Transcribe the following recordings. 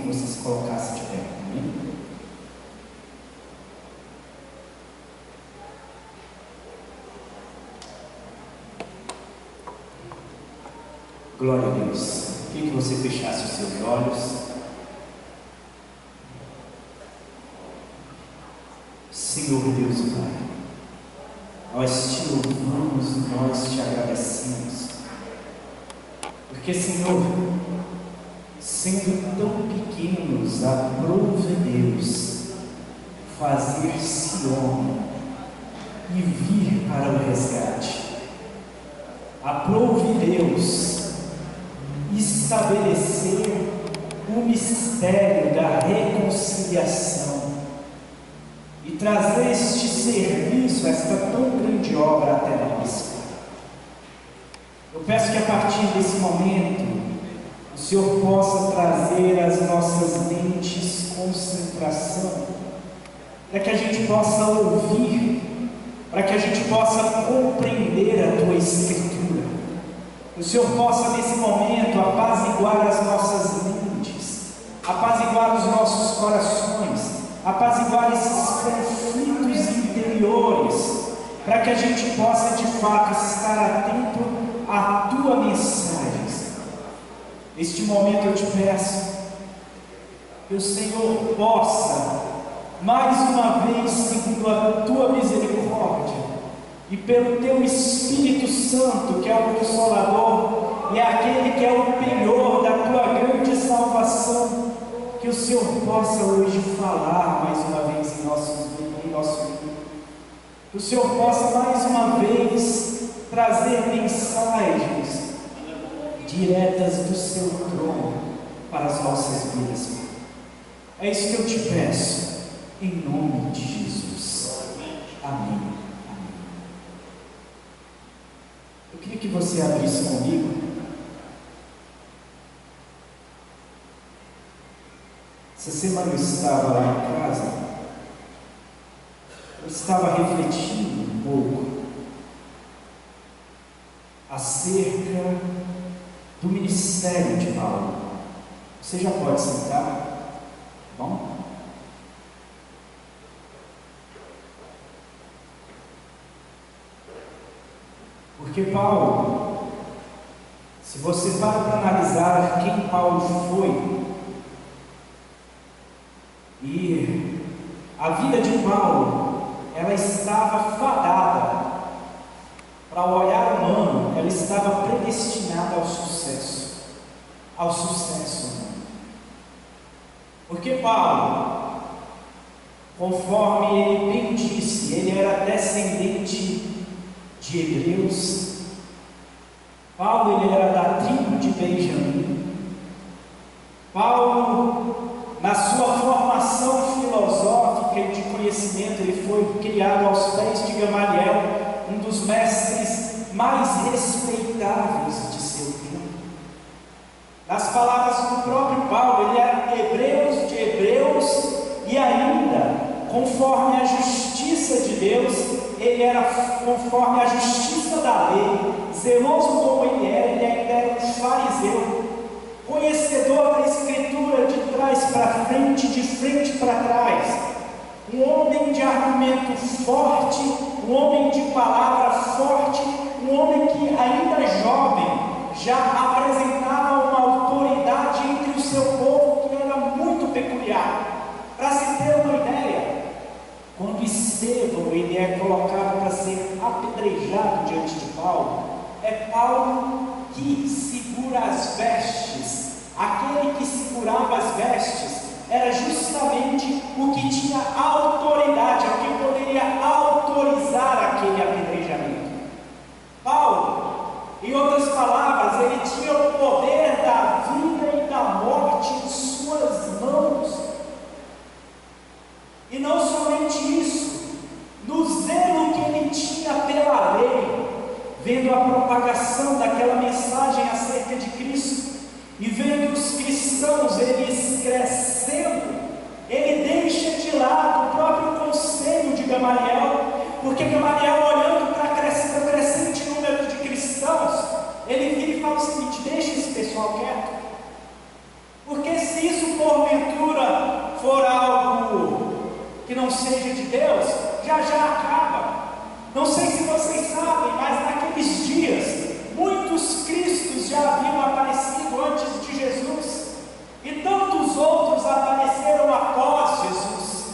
que você se colocasse de pé. Amém? Glória a Deus. Queria que você fechasse os seus olhos. Senhor Deus e Pai, nós te louvamos, nós te agradecemos, porque, Senhor, sendo tão pequenos, aprove Deus fazer-se homem e vir para o resgate. Aprove Deus estabelecer o mistério da reconciliação e trazer este serviço, esta tão grande obra até nós. Eu peço que a partir desse momento o Senhor possa trazer às nossas mentes concentração, para que a gente possa ouvir, para que a gente possa compreender a Tua Escritura. O Senhor possa nesse momento apaziguar as nossas mentes, apaziguar os nossos corações, apaziguar esses conflitos interiores, para que a gente possa de fato estar atento à Tua mensagem. Neste momento eu te peço que o Senhor possa, mais uma vez, segundo a Tua misericórdia, e pelo Teu Espírito Santo, que é o Consolador, e é aquele que é o penhor da Tua grande salvação, que o Senhor possa hoje falar mais uma vez em nosso meio, que o Senhor possa mais uma vez trazer mensagens diretas do Seu trono para as nossas vidas. É isso que eu te peço, em nome de Jesus. Amém. Eu queria que você abrisse comigo essa semana. Eu estava lá em casa, eu estava refletindo um pouco acerca do ministério de Paulo. Você já pode sentar, tá bom? Porque Paulo, se você para analisar quem Paulo foi, e a vida de Paulo, ela estava fadada para o olhar humano, ela estava predestinada ao sucesso humano. Porque Paulo, conforme ele bem disse, ele era descendente de hebreus. Paulo, ele era da tribo de Benjamim. Paulo, na sua formação filosófica e de conhecimento, ele foi criado aos pés de Gamaliel, um dos mestres mais respeitáveis de seu tempo. Nas palavras do próprio Paulo, ele era hebreus de hebreus, e ainda, conforme a justiça de Deus, ele era conforme a justiça da lei, zeloso como ele ainda era um fariseu, conhecedor da Escritura de trás para frente, de frente para trás, um homem de argumento forte, um homem de palavra forte, um homem que ainda jovem já apresentava uma autoridade entre o seu povo que era muito peculiar. Para se ter uma ideia, quando Estevão ele é colocado para ser apedrejado diante de Paulo, é Paulo que segura as vestes. Aquele que segurava as vestes era justamente o que tinha autoridade, o que poderia autorizar aquele apedrejamento. Paulo, em outras palavras, ele tinha o poder da vida e da morte em suas mãos. E não somente isso, no zelo que ele tinha pela lei, vendo a propagação daquela mensagem acerca de Cristo, e vendo os cristãos eles crescendo, ele deixa de lado que não seja de Deus, já acaba. Não sei se vocês sabem, mas naqueles dias, muitos cristos já haviam aparecido antes de Jesus, e tantos outros apareceram após Jesus.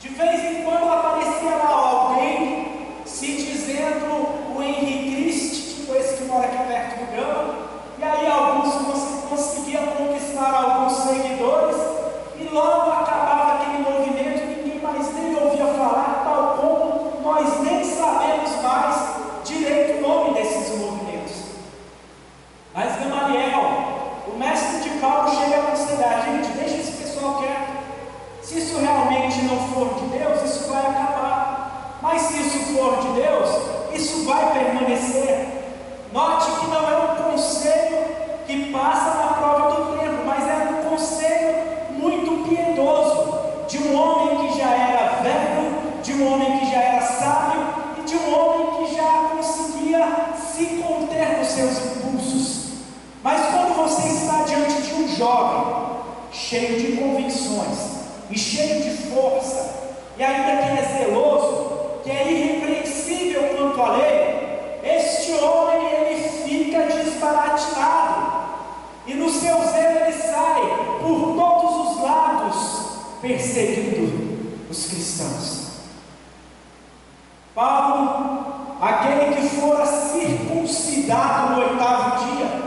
De vez em quando aparecia lá alguém se dizendo o Henri Cristo, tipo esse que mora aqui perto do Gama, e aí alguns conseguiam conquistar alguns seguidores, e logo acabava aquele movimento, ninguém mais nem ouvia falar, tal como nós nem sabemos mais direito o nome desses movimentos. Mas Gamaliel, o mestre de Paulo, chega a aconselhar: gente, deixa esse pessoal quieto. Se isso realmente não for de Deus, isso vai acabar. Mas se isso for de Deus, isso vai permanecer. Note que não é um conselho que passa na prova do tempo, mas é um conselho muito piedoso, de um homem que já era velho, de um homem que já era sábio, e de um homem que já conseguia se conter nos seus impulsos. Mas quando você está diante de um jovem, cheio de convicções, e cheio de força, e ainda que é zeloso, que é irrepreensível quanto à lei, este homem ele fica desbaratinado, e no seu zelo ele sai por todos os lados perseguindo os cristãos. Paulo, aquele que fora circuncidado no 8º dia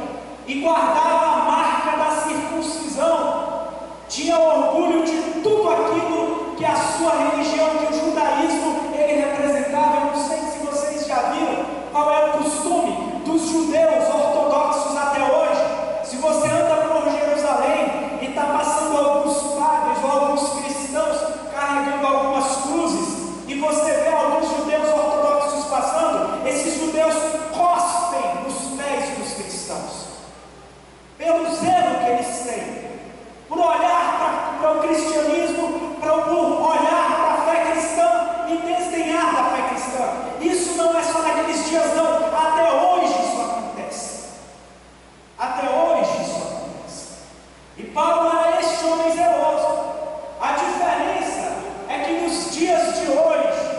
e guardava a marca da circuncisão, tinha orgulho de tudo aquilo que a sua religião, que o judaísmo, ele representava. Eu não sei se vocês já viram qual é o costume dos judeus ortodoxos até hoje. Se você anda por Jerusalém e está passando alguns padres ou alguns cristãos carregando algumas cruzes, e você vê alguns judeus ortodoxos passando, esses judeus cospem nos pés dos cristãos, pelo zelo que eles têm, por olhar para o cristianismo, por olhar para a fé cristã e desdenhar da fé cristã. Isso não é só naqueles dias, não. Até hoje isso acontece. Até hoje isso acontece. E Paulo era este homem zeloso. A diferença é que nos dias de hoje,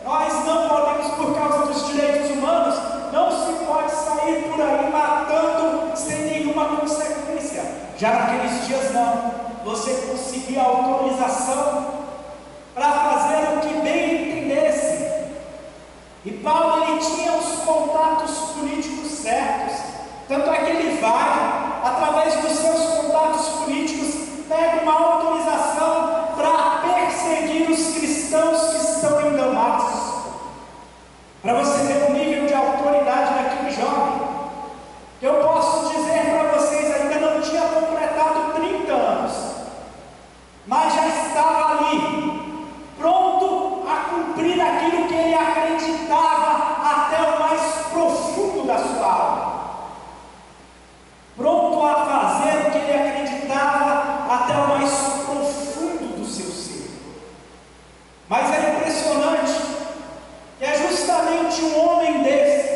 nós não podemos, por causa dos direitos humanos, não se pode sair por aí matando sem nenhuma consequência. Já naqueles dias não. Você conseguia autorização para fazer o que bem entendesse. E Paulo, ele tinha os contatos políticos certos. Tanto é que ele vai, através dos seus contatos políticos, pega uma autorização para perseguir os cristãos que estão em Damasco. Para você ver o nível de autoridade daquele jovem. Eu posso dizer para vocês, ainda não tinha completado 30 anos, mas já estava ali, pronto a cumprir aquilo que ele acreditava até o mais profundo da sua alma, pronto a fazer o que ele acreditava até o mais profundo do seu ser. Mas é impressionante que é justamente um homem desse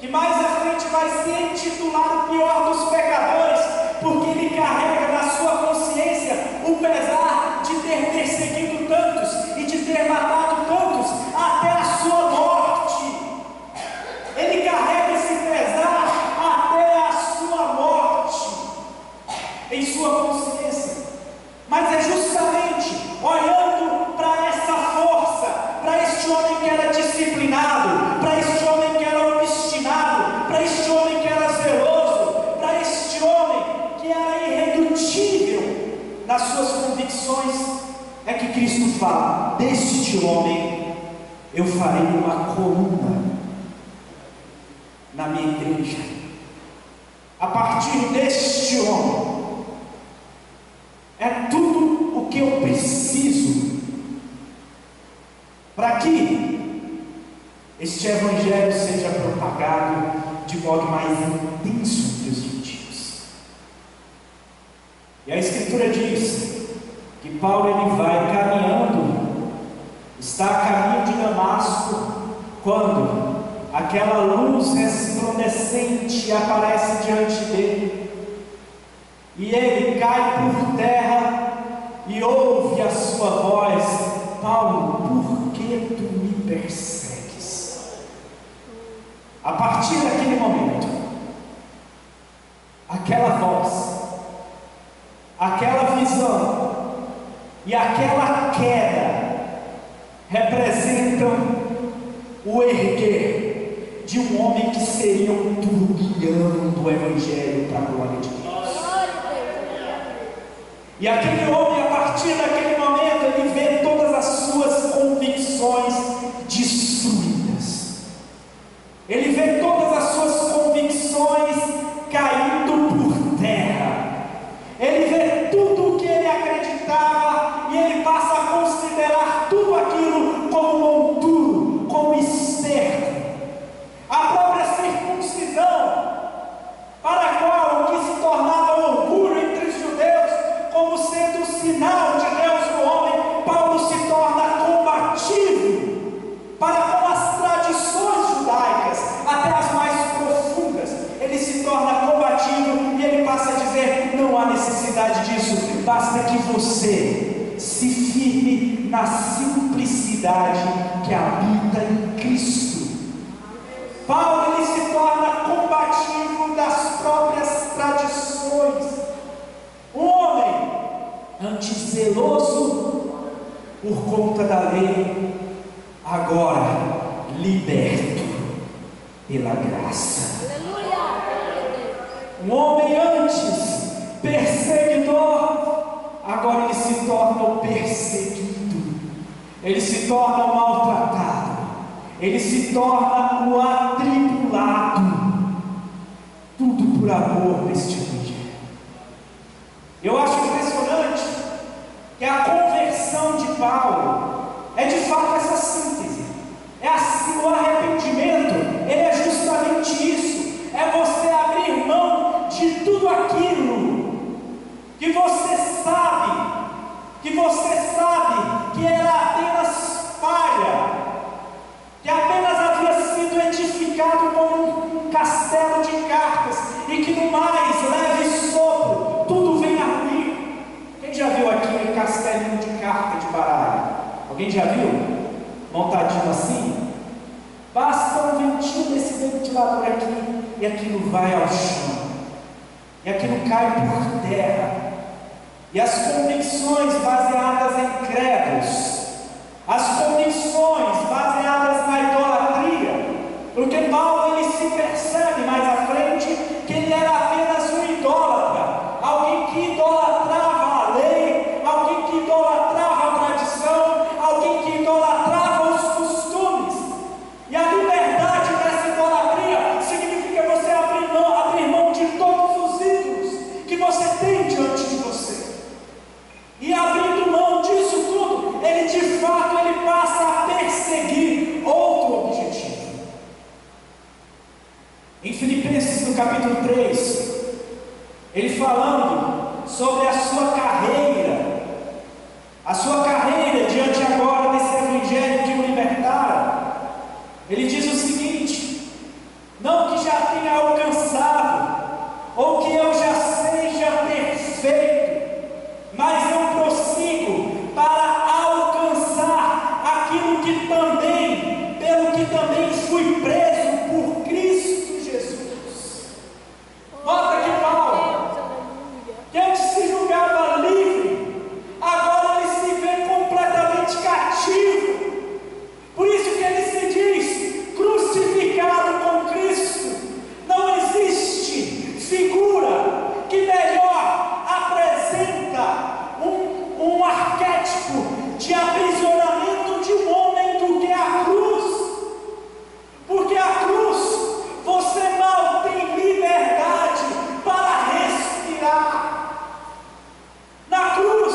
que mais à frente vai ser intitulado o pior dos pecadores, porque ele carrega na sua consciência o pesar de ter perseguido tantos e de ter matado tantos até a sua morte. Ele carrega esse pesar até a sua morte em sua consciência. Mas é justamente olhando para essa força, para este homem que era disciplinado, para este homem que era obstinado, para este homem que era zeloso, para este homem que era irredutível nas suas convicções, é que Cristo fala: deste homem eu farei uma coluna na minha igreja. A partir deste homem é tudo o que eu preciso para que este evangelho seja propagado de modo mais intenso entre os gentios. E a Escritura diz que Paulo ele vai caminhando, está a caminho de Damasco, quando aquela luz resplandecente aparece diante dele, e ele cai por terra e ouve a sua voz Paulo, por que tu me persegues? A partir daquele momento, aquela voz, aquela visão e aquela queda representam o erguer de um homem que seria um turbilhão do Evangelho para a glória de Deus. E aquele homem, a partir daquele momento, ele vê todas as suas convicções destruídas. Ele vê todas as suas convicções caindo por terra. Ele vê tudo o que ele acreditava e ele passa a considerar tudo aquilo como monturo, como esterco. A própria circuncisão, para a qual o que se tornava orgulho entre os judeus, como sendo o sinal de Deus no homem, Paulo se torna combativo para com as tradições judaicas, até as mais profundas. Ele se torna combativo e ele passa a dizer: não há necessidade disso, basta que você se firme na simplicidade que habita em Cristo. Paulo, ele se torna combativo das próprias tradições. Um homem antes zeloso por conta da lei, agora liberto pela graça. Um homem antes perseguidor, agora ele se torna o perseguido, ele se torna o maltratado, ele se torna o atribulado, tudo por amor deste Evangelho. Eu acho impressionante que a conversão de Paulo é de fato essa síntese. É assim, o arrependimento, ele é justamente isso. É você abrir mão de tudo aquilo que você sabe que era apenas falha, que apenas havia sido edificado como um castelo de cartas e que no mais leve sopro tudo vem a ruir. Quem já viu aqui um castelinho de carta de baralho? Alguém já viu? Montadinho assim? Basta um ventinho desse ventilador aqui e aquilo vai ao chão, e aquilo cai por terra. E as convicções baseadas em credos, as convicções baseadas na idolatria, porque Paulo, ele se percebe mais à frente que ele era apenas um idólatra, alguém que idolatrava a lei, alguém que idolatrava a tradição, alguém que idolatrava os costumes. E a liberdade dessa idolatria significa você abrir mão de todos os ídolos que você tem diante de você. E abrindo mão disso tudo, ele de fato passa a perseguir outro objetivo. Em Filipenses, no capítulo 3, ele falando sobre a sua carreira diante agora desse Evangelho que o libertara, ele diz o seguinte: não que já tenha alcançado, ou que eu já seja perfeito, mas eu prossigo para alcançar aquilo que também, pelo que também fui preso por Cristo Jesus. Nota que Paulo, que antes se julgava livre, agora ele se vê completamente cativo. Por isso que ele se diz crucificado com Cristo. Não existe figura que melhor apresenta um arquétipo de aprisionamento de um homem do que a cruz. Porque a cruz, você mal tem liberdade para respirar. Na cruz,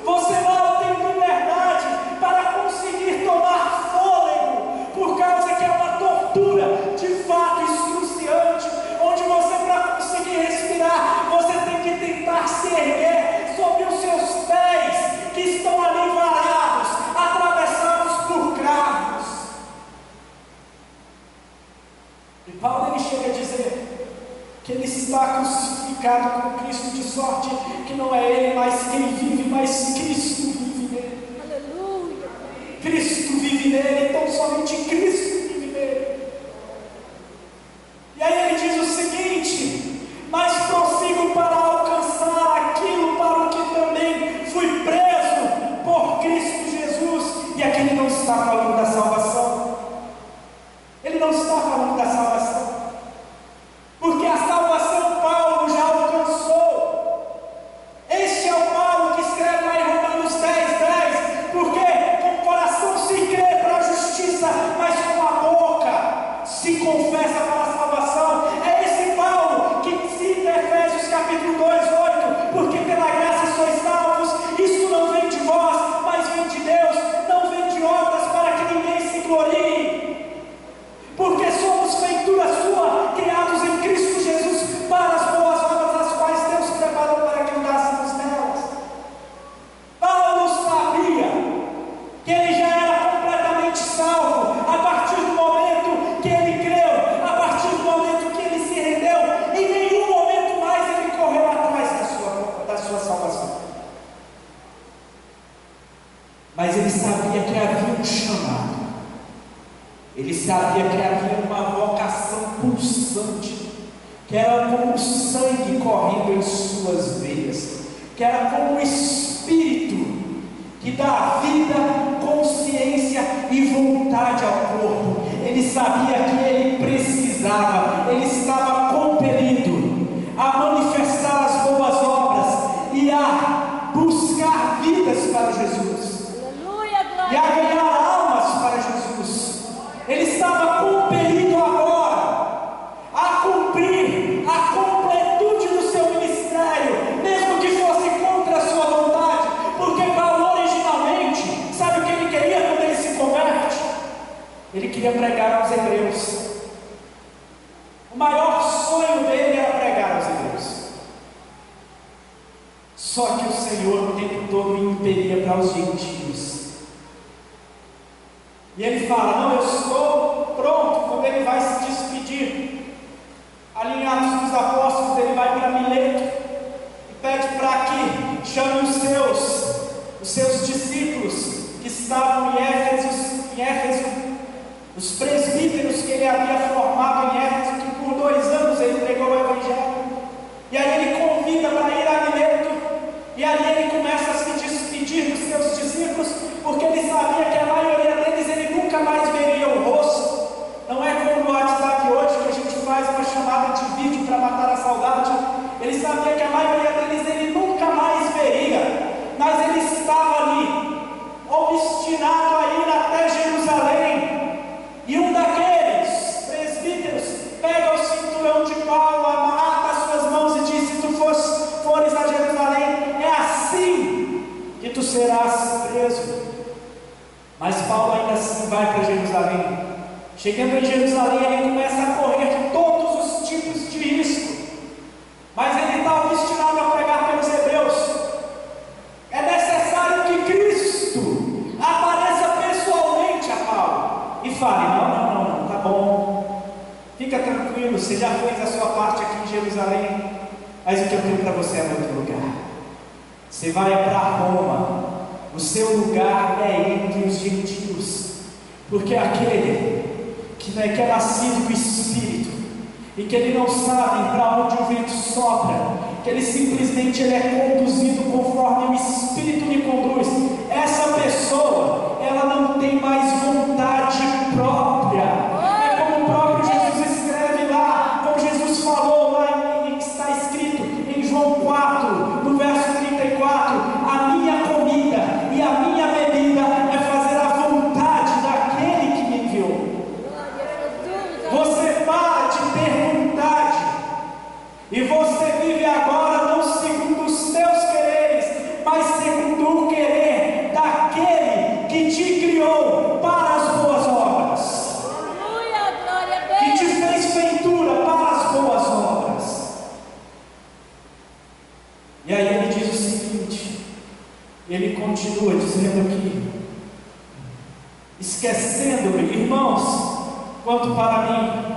você mal tem liberdade para conseguir tomar fôlego, por causa que é uma tortura de fato excruciante, onde você, para conseguir respirar, você tem que tentar se erguer sobre os seus pés, que estão ali varados, atravessados por cravos. E Paulo, ele chega a dizer que ele está crucificado com Cristo, de sorte que não é ele mais quem vive, mas Cristo vive nele. Aleluia. somente Cristo vive nele. E aí ele diz o seguinte: mas prossigo para alcançar aquilo para o que também fui preso por Cristo Jesus. E aqui ele não está falando da salvação. Ele não está falando da salvação, porque a salvação Paulo já alcançou. Este é o Paulo que escreve lá em Romanos 10:10, porque com o coração se crê para a justiça, mas com a boca se confessa para a salvação. É esse Paulo que cita Efésios capítulo 2:8, porque pela graça sois salvos, isso não vem de vós, mas vem de Deus, não vem de obras para que ninguém se glorie. Porque somos feitura sua, criados em Cristo Jesus para as boas obras, as quais Deus preparou para que andássemos nelas. Paulo sabia que ele já era completamente salvo a partir do momento que ele creu, a partir do momento que ele se rendeu. Em nenhum momento mais ele correu atrás da sua salvação. Mas ele sabia que havia um chamado. Ele sabia que havia uma vocação pulsante, que era como o sangue correndo em suas veias, que era como o Espírito que dá vida, consciência e vontade ao corpo. Ele sabia que ele precisava, ele estava compelido a manifestar as boas obras e a buscar vidas para Jesus. Aleluia, glória. E a ganhar almas para Jesus. Ele estava compelido agora a cumprir a completude do seu ministério, mesmo que fosse contra a sua vontade, porque Paulo originalmente, sabe o que ele queria quando ele se converte? Ele queria pregar aos hebreus. O maior sonho dele era pregar aos hebreus. Só que o Senhor o tempo todo impelia para os gentios. E ele fala: não, eu estou pronto. Quando ele vai se despedir, ali em Atos dos Apóstolos, ele vai para Mileto e pede para que chame os seus discípulos que estavam em Éfeso, os presbíteros que ele havia formado em Éfeso, que por 2 anos ele pregou o Evangelho. E aí ele convida para ir a Mileto, e ali ele começa a se despedir dos seus discípulos, porque ele sabia que a maioria deles ele nunca mais veria o rosto. Não é como no WhatsApp hoje, que a gente faz uma chamada de vídeo para matar a saudade. Ele sabia que a maioria deles ele nunca mais veria, mas ele estava ali, obstinado a ir até Jerusalém. E um daqueles presbíteros pega o cinturão de Paulo, amarra as suas mãos e diz: se tu fores a Jerusalém, é assim que tu serás preso. Mas Paulo ainda assim vai para Jerusalém. Chegando em Jerusalém, ele começa a correr todos os tipos de risco, mas ele está obstinado a pregar pelos hebreus. É necessário que Cristo apareça pessoalmente a Paulo e fale: não, tá bom, fica tranquilo, você já fez a sua parte aqui em Jerusalém, mas o que eu tenho para você é outro lugar. Você vai para Roma, o seu lugar é entre os gentios, porque aquele que é nascido do Espírito e que ele não sabe para onde o vento sopra, que ele simplesmente é conduzido conforme o Espírito lhe conduz, essa pessoa, ela não tem mais vontade própria. É como o próprio Jesus escreve lá, como Jesus falou lá em que está escrito em João 4, no verso 34: a minha comida e a minha bebida é fazer a vontade daquele que me enviou. Você para de ter vontade e você vive agora não segundo os teus quereres, mas segundo o querer daquele que te criou para as boas obras, que te fez feitura para as boas obras. E aí ele diz o seguinte, ele continua dizendo aqui: esquecendo-me, irmãos, quanto para mim,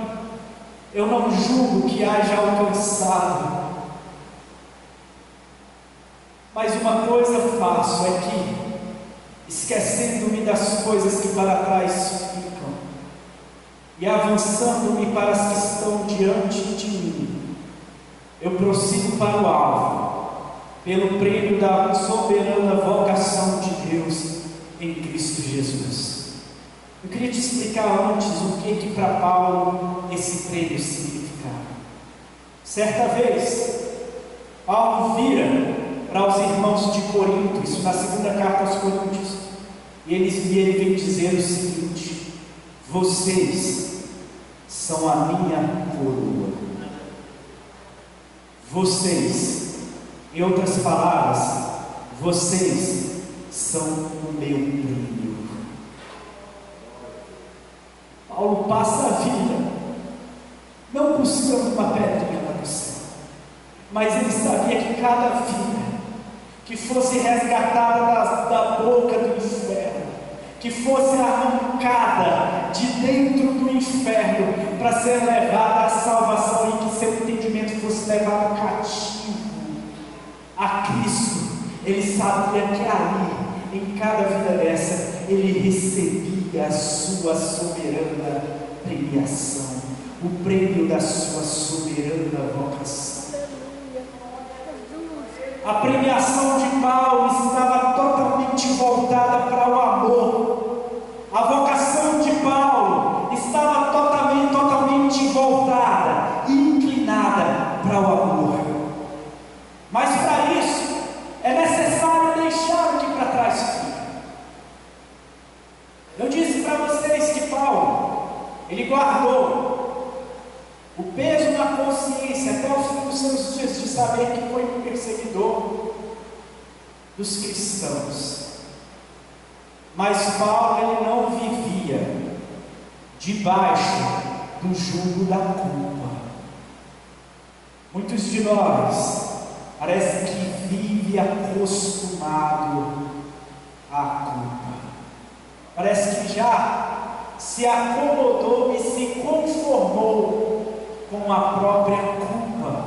eu não julgo que haja alcançado, mas uma coisa faço, é que, esquecendo-me das coisas que para trás ficam, e avançando-me para as que estão diante de mim, eu prossigo para o alvo, pelo prêmio da soberana vocação de Deus em Cristo Jesus. Eu queria te explicar antes o que para Paulo esse prêmio significava. Certa vez, Paulo vira para os irmãos de Corinto, isso na segunda carta aos Coríntios, e ele vem dizer o seguinte: vocês são a minha coroa. Vocês, em outras palavras, vocês são o meu prêmio. Paulo passa a vida não buscando uma pedrinha lá do céu, mas ele sabia que cada vida que fosse resgatada da boca do inferno, que fosse arrancada de dentro do inferno para ser levada à salvação, e que seu entendimento fosse levado cativo a Cristo, ele sabia que ali, em cada vida dessa, ele recebia a sua soberana premiação, o prêmio da sua soberana vocação. A premiação de Paulo estava totalmente voltada para o amor. A vocação de Paulo estava totalmente voltada e inclinada para o amor. Mas para isso é necessário deixar o que para trás fica. Eu disse para vocês que Paulo, ele guardou o peso na consciência até o fim dos seus dias de saber que foi um perseguidor dos cristãos. Mas Paulo, ele não vivia debaixo do jugo da culpa. Muitos de nós parece que vive acostumado à culpa. Parece que já se acomodou e se conformou com a própria culpa.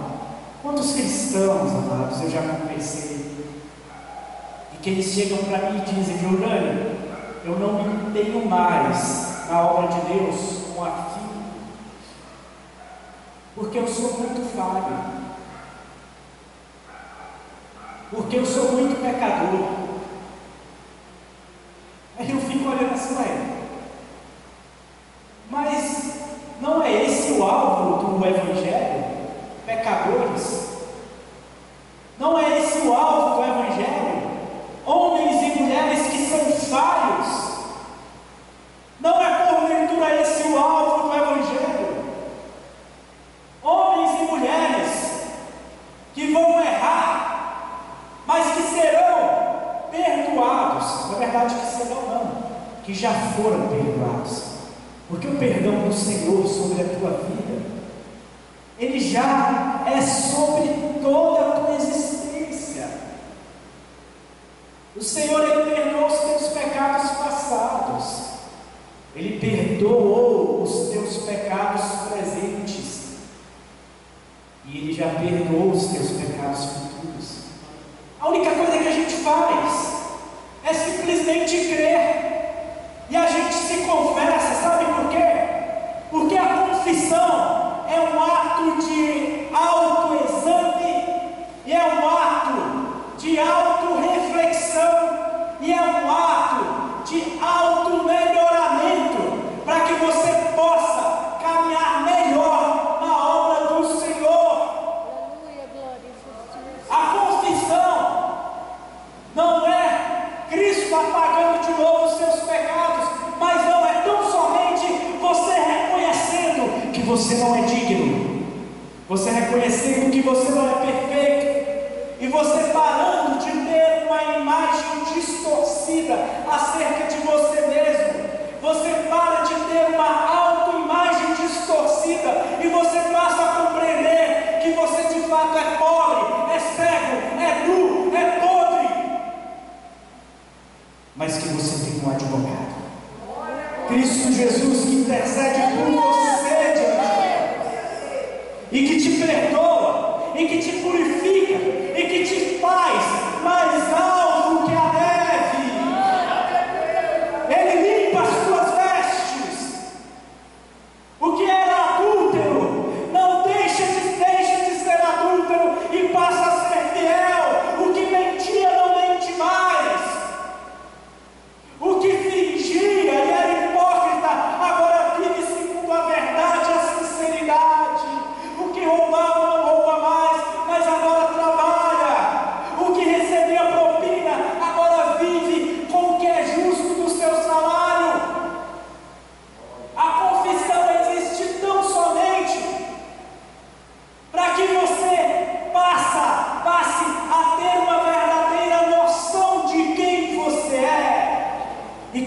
Quantos cristãos, amados, eu já conversei, e que eles chegam para mim e dizem: Giordani, eu não me empenho mais na obra de Deus com afinco, porque eu sou muito falho, porque eu sou muito pecador. Aí eu fico olhando assim para ele: mas não é esse o alvo do Evangelho? Pecadores? Não é esse o alvo do Evangelho? Homens e mulheres que são falhos? Não é porventura esse o alvo do Evangelho? Homens e mulheres que vão errar, mas que serão perdoados. Na verdade, que serão não, que já foram perdoados. Porque o perdão do Senhor sobre a tua vida, ele já é sobre toda a tua existência. O Senhor, ele perdoou os teus pecados passados, ele perdoou os teus pecados presentes, e ele já perdoou os teus pecados futuros. A única coisa que a gente faz é simplesmente crer. E a gente se confessa, sabe por quê? Porque a confissão é um ato de autoexame, e é um ato de autorreflexão, e é um ato de auto-melhoramento, para que você possa caminhar melhor na obra do Senhor. A confissão não é Cristo apagando de novo os seus pecados, mas não é tão somente você reconhecendo que você não é digno, você reconhecendo que você não é perfeito, e você parando de ter uma imagem distorcida acerca de você mesmo. Você para de ter uma autoimagem distorcida, e você passa a compreender que você de fato é pobre, é cego, é nu, é podre, mas que você tem um advogado, Cristo Jesus, que intercede por você diante de Deus, e que te perdoa, e que te purifica, e que te faz mais alto que a neve. Ele limpa as tuas vestes,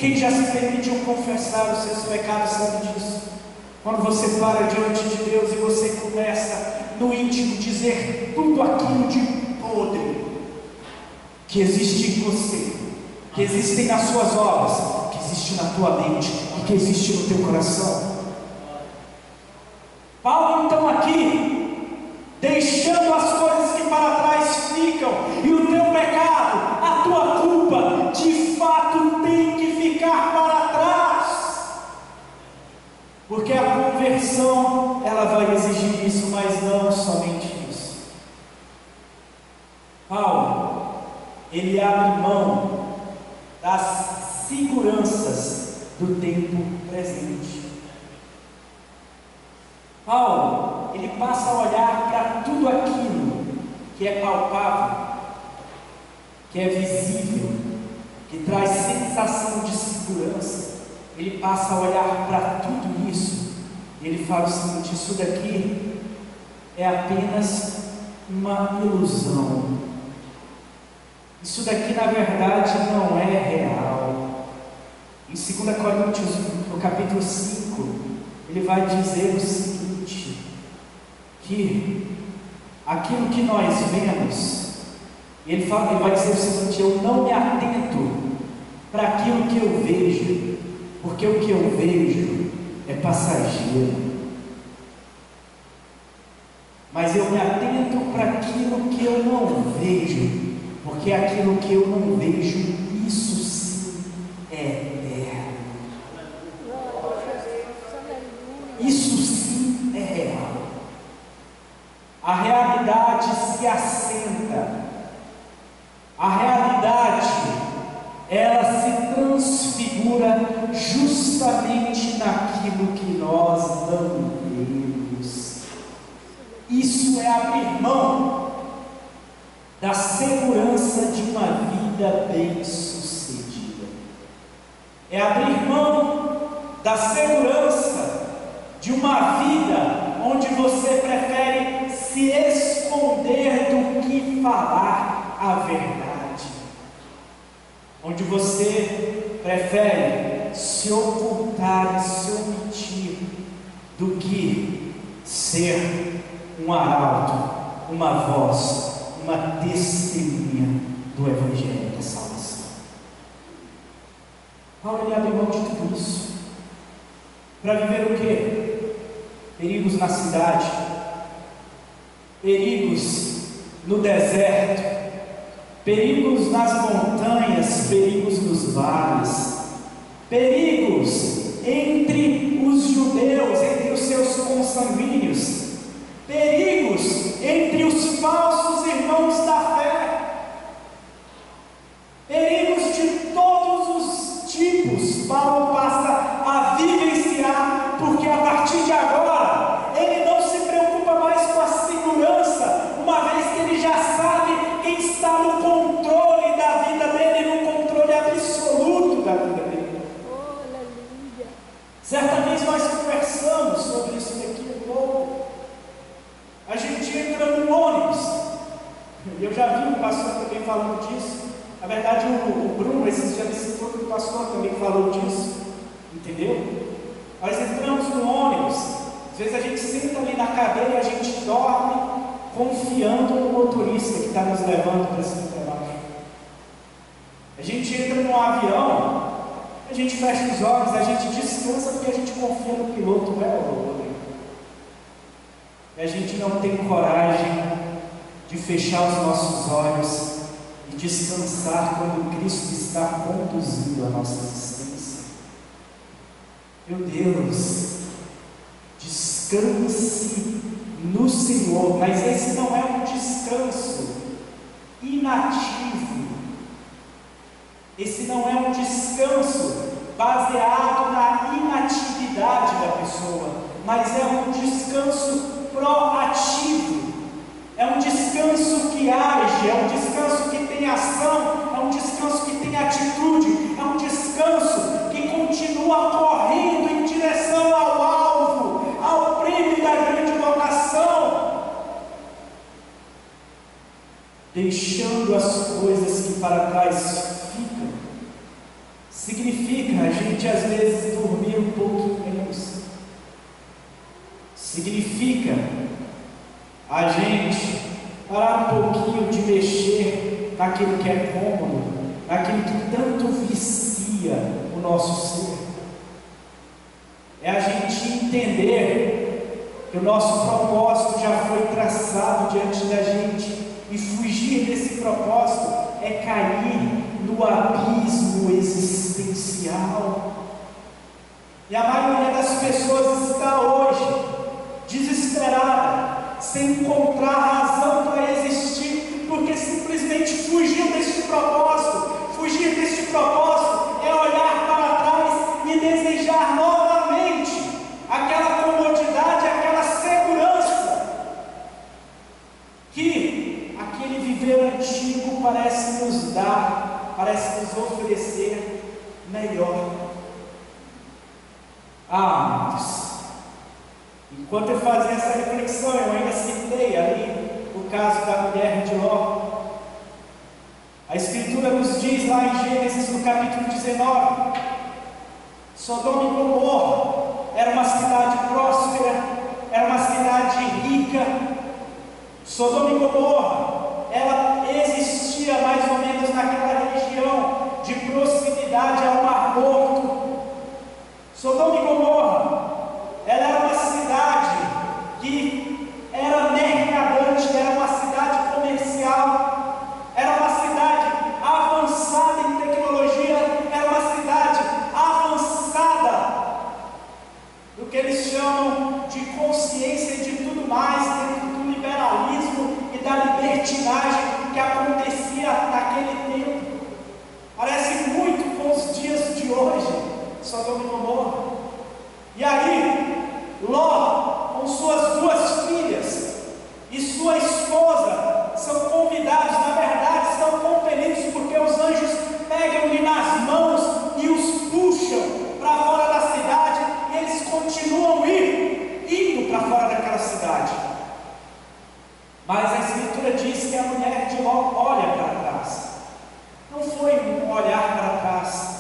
quem já se permitiu confessar os seus pecados sabe disso. Quando você para diante de Deus e você começa no íntimo dizer tudo aquilo de podre que existe em você, que existem nas suas obras, que existe na tua mente e que existe no teu coração. Paulo então aqui, deixando as coisas que para trás ficam, e o teu pecado, a tua culpa, de fato tem que ficar para trás, porque a conversão, ela vai exigir isso, mas não somente isso. Paulo, ele abre mão das seguranças do tempo presente. Paulo, ele passa a olhar para tudo aquilo que é palpável, que é visível, que traz sensação de segurança. Ele passa a olhar para tudo isso e ele fala o seguinte: isso daqui é apenas uma ilusão. Isso daqui na verdade não é real. Em 2 Coríntios, no capítulo 5, ele vai dizer o seguinte, que aquilo que nós vemos, ele vai dizer o seguinte: eu não me atento para aquilo que eu vejo, porque o que eu vejo é passageiro, mas eu me atento para aquilo que eu não vejo, porque aquilo que eu não vejo, isso sim é eterno. Isso sim é real. A realidade se assenta. A realidade, ela se transfigura justamente naquilo que nós não vemos. Isso é abrir mão da segurança de uma vida bem-sucedida. É abrir mão da segurança de uma vida onde você prefere se esconder do que falar a verdade, onde você prefere se ocultar e se omitir do que ser um arauto, uma voz, uma testemunha do Evangelho da salvação. Paulo, ele abre mão de tudo isso para viver o quê? Perigos na cidade, perigos no deserto, perigos nas montanhas, perigos nos vales, perigos entre os judeus, entre os seus consanguíneos, perigos entre os falsos irmãos da fé, perigos de todos os tipos. Paulo passa a vivenciar, porque a partir de agora ele não se preocupa mais com a segurança, uma vez que ele já sabe quem está no controle da vida dele, no controle absoluto da vida dele. Certa vez nós conversamos sobre isso daqui um pouco. A gente entra no ônibus, e eu já vi o pastor também falando disso. Na verdade, o Bruno, esses dias, citou que o pastor também falou disso, entendeu? Nós entramos no ônibus, às vezes a gente senta ali na cadeira e a gente dorme confiando no motorista que está nos levando para cima e para baixo. A gente entra num avião, a gente fecha os olhos, a gente descansa porque a gente confia no piloto, e a gente não tem coragem de fechar os nossos olhos e descansar quando Cristo está conduzindo a nossa existência. Meu Deus, descanse no Senhor, mas esse não é um descanso inativo, esse não é um descanso baseado na inatividade da pessoa, mas é um descanso proativo, é um descanso que age, é um descanso que tem ação, é um descanso que tem atitude, é um descanso que continua correndo em direção ao alvo, ao prêmio da grande vocação, deixando as coisas que para trás ficam, significa a gente às vezes dormir um pouquinho menos, significa a gente parar um pouquinho de mexer naquilo que é cômodo, naquilo que tanto vicia o nosso ser. É a gente entender que o nosso propósito já foi traçado diante da gente, e fugir desse propósito é cair no abismo existencial. E a maioria das pessoas está hoje desesperada, sem encontrar razão para existir, porque simplesmente fugiu deste propósito. Fugir deste propósito é olhar para trás e desejar novamente aquela comodidade, aquela segurança que aquele viver antigo parece nos dar, parece nos oferecer melhor. Amados, enquanto eu fazia essa reflexão, eu ainda citei ali o caso da mulher de Ló. A Escritura nos diz lá em Gênesis, no capítulo 19, Sodoma e Gomorra era uma cidade próspera, era uma cidade rica. Sodoma e Gomorra, ela existia mais ou menos naquela região de proximidade ao Mar Morto. Sodoma e Gomorra, ela era uma cidade que era mercadante, era uma cidade comercial, era uma cidade avançada em tecnologia, era uma cidade avançada do que eles chamam de consciência e de tudo mais, dentro do liberalismo e da libertinagem que acontecia naquele tempo. Parece muito com os dias de hoje, Sodoma e Gomorra. E aí, Ló, com suas duas filhas e sua esposa, são convidados, na verdade, são compelidos, porque os anjos pegam-lhe nas mãos e os puxam para fora da cidade, e eles continuam indo para fora daquela cidade. Mas a Escritura diz que a mulher de Ló olha para trás. Não foi um olhar para trás.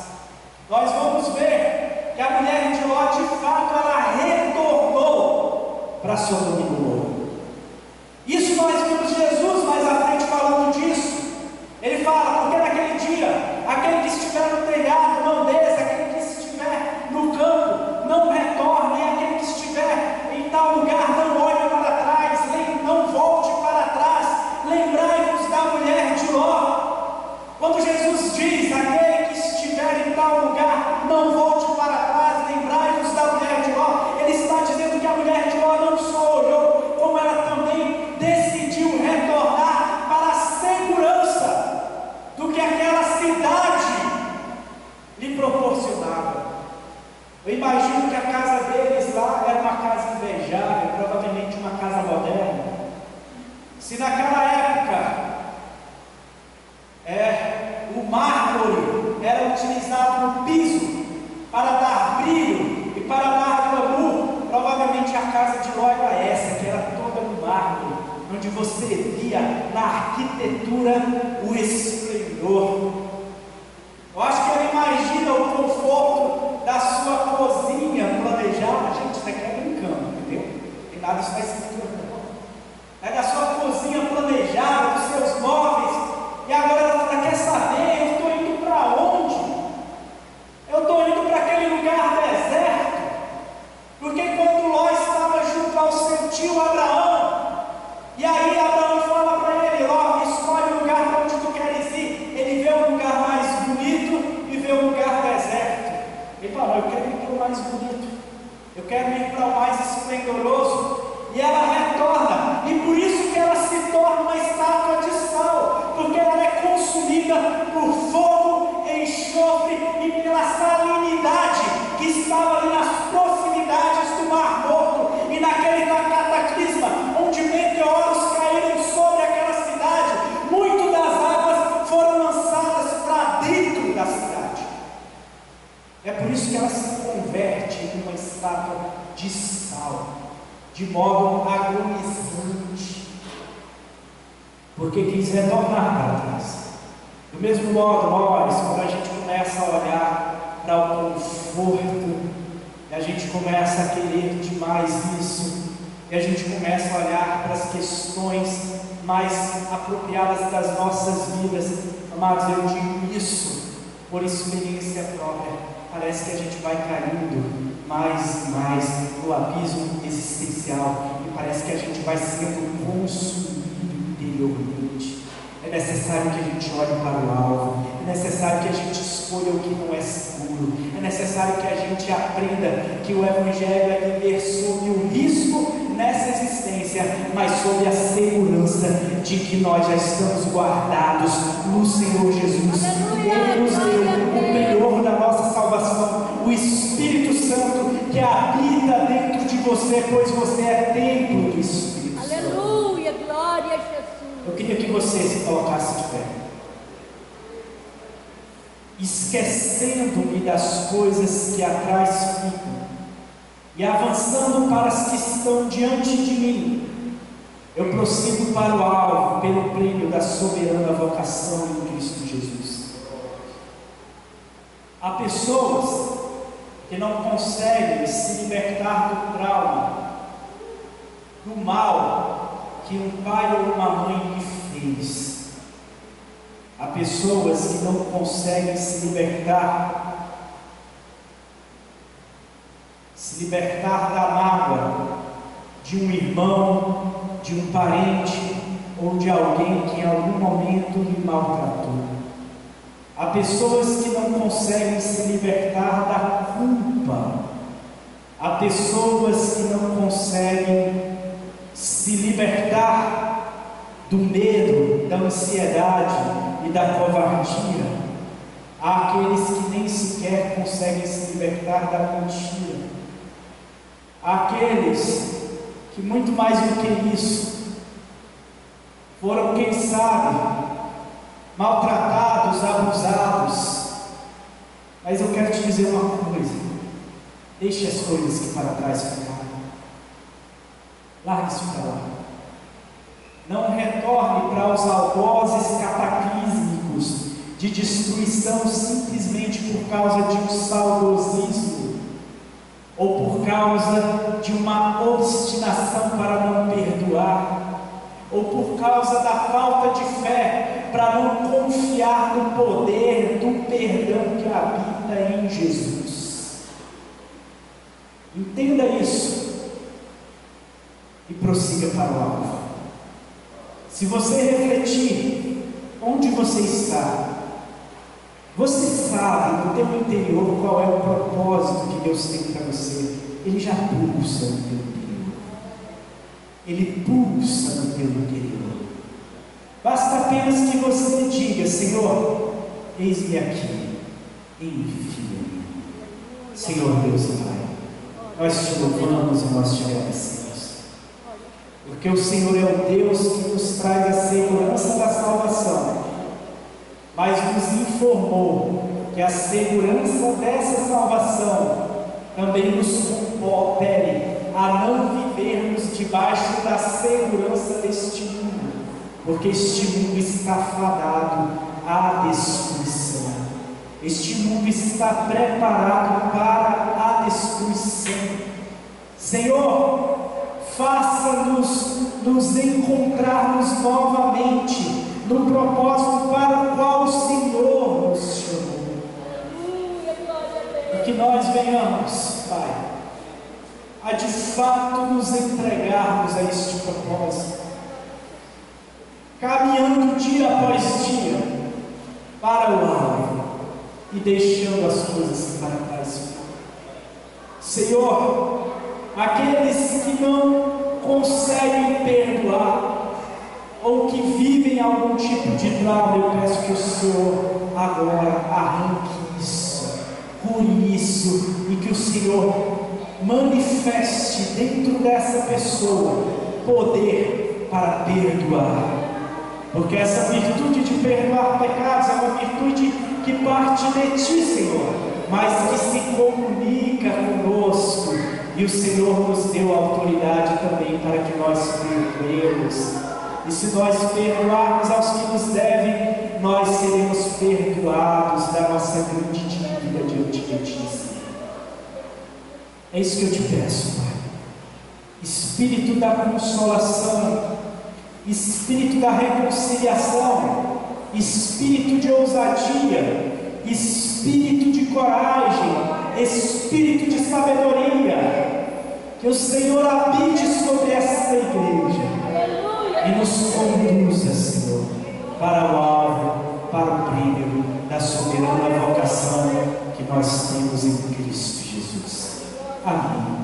Nós vamos ver que a mulher de Ló, de fato, ela retornou para Sodoma e Gomorra. Isso nós vimos Jesus mais à frente falando disso. Ele fala, porque naquele dia, aquele que estiver no telhado não desça, aquele que estiver no campo não retorne, e aquele que estiver em tal lugar não olhe para trás, não volte para trás. Lembrai-vos da mulher de Ló. Quando Jesus diz, aquele que estiver em tal lugar não volte para trás, lembrai-vos da mulher de Ló, ele está dizendo que a mulher de Ló não só olhou, como ela também decidiu retornar para a segurança do que aquela cidade lhe proporcionava. Eu imagino que a casa deles lá era uma casa invejável, provavelmente uma casa moderna. Se naquela época o mármore era utilizado no piso para dar brilho e para dar glamour, provavelmente a casa de Ló era essa, que era toda no mármore, onde você via na arquitetura o esplendor. Eu acho que ele imagina o conforto da sua cozinha planejada. Gente, isso aqui é brincando, entendeu? Tem nada, isso vai ser não. É da sua cozinha planejada, dos seus móveis. E agora ela fala, quer saber? Eu estou indo para onde? Eu estou indo para aquele lugar deserto. Porque quando Ló estava junto ao seu tio Abraão, e aí Abraão fala para ele, Ló, escolhe o lugar para onde tu queres ir. Ele vê um lugar mais bonito e vê um lugar deserto. Ele fala, eu quero ir para o mais bonito, eu quero ir para o mais esplendoroso. E ela retorna, e por isso que ela se torna uma estátua de sal, porque ela é consumida por fogo, enxofre e pela salinidade que estava ali nas proximidades do Mar Morto, e naquele cataclisma, onde meteoros caíram sobre aquela cidade, muito das águas foram lançadas para dentro da cidade. É por isso que ela se converte em uma estátua de sal, de modo agonizante, porque quis retornar para trás. Do mesmo modo, nós, quando a gente começa a olhar dá o conforto, e a gente começa a querer demais isso, e a gente começa a olhar para as questões mais apropriadas das nossas vidas. Amados, eu digo isso por experiência própria. Parece que a gente vai caindo mais e mais no abismo existencial, e parece que a gente vai sendo consumido interiormente. É necessário que a gente olhe para o alvo, é necessário que a gente escolha o que não é seguro, é necessário que a gente aprenda que o Evangelho é viver sob o risco nessa existência, mas sob a segurança de que nós já estamos guardados no Senhor Jesus. Ele nos deu o penhor da nossa salvação, o Espírito Santo que habita dentro de você, pois você é templo do Espírito Santo. Aleluia, glória a Jesus. Eu queria que você se colocasse de pé. Esquecendo-me das coisas que atrás ficam e avançando para as que estão diante de mim, eu prossigo para o alvo, pelo prêmio da soberana vocação em Cristo Jesus. Há pessoas que não conseguem se libertar do trauma, do mal que um pai ou uma mãe lhe fez. Há pessoas que não conseguem se libertar da mágoa de um irmão, de um parente ou de alguém que em algum momento lhe maltratou. Há pessoas que não conseguem se libertar da culpa. Há pessoas que não conseguem se libertar do medo, da ansiedade e da covardia. Há aqueles que nem sequer conseguem se libertar da mentira. Há aqueles que, muito mais do que isso, foram, quem sabe, maltratados, abusados. Mas eu quero te dizer uma coisa: deixe as coisas que para trás ficaram. Largue isso para lá. Não retorne para os algozes cataclísmicos de destruição simplesmente por causa de um saudosismo ou por causa de uma obstinação para não perdoar, ou por causa da falta de fé para não confiar no poder do perdão que habita em Jesus. Entenda isso e prossiga para o alvo. Se você refletir onde você está, você sabe no teu interior qual é o propósito que Deus tem para você. Ele já pulsa no teu interior. Ele pulsa no teu interior. Basta apenas que você diga: Senhor, eis-me aqui, envia-me. Senhor Deus e Pai, nós te louvamos e nós te agradecemos, porque o Senhor é o Deus que nos traz a segurança da salvação, mas nos informou que a segurança dessa salvação também nos compele a não vivermos debaixo da segurança deste mundo, porque este mundo está fadado à destruição. Este mundo está preparado para a destruição. Senhor, faça-nos nos encontrarmos novamente no propósito para o qual o Senhor nos chamou. E que nós venhamos, Pai, a de fato nos entregarmos a este propósito, caminhando dia após dia para o alvo e deixando as coisas que para trás ficam. Senhor, aqueles que não conseguem perdoar ou que vivem algum tipo de trauma, eu peço que o Senhor agora arranque isso, cure isso, e que o Senhor manifeste dentro dessa pessoa poder para perdoar, porque essa virtude de perdoar pecados é uma virtude que parte de Ti, Senhor, mas que se comunica conosco, e o Senhor nos deu autoridade também para que nós perdoemos. E se nós perdoarmos aos que nos devem, nós seremos perdoados da nossa grande dívida diante de de Ti, Senhor. É isso que eu te peço, Pai. Espírito da consolação, Espírito da reconciliação, Espírito de ousadia, Espírito de coragem, Espírito de sabedoria, que o Senhor habite sobre esta igreja e nos conduza, Senhor, para o alvo, para o brilho da soberana vocação que nós temos em Cristo Jesus. Amém.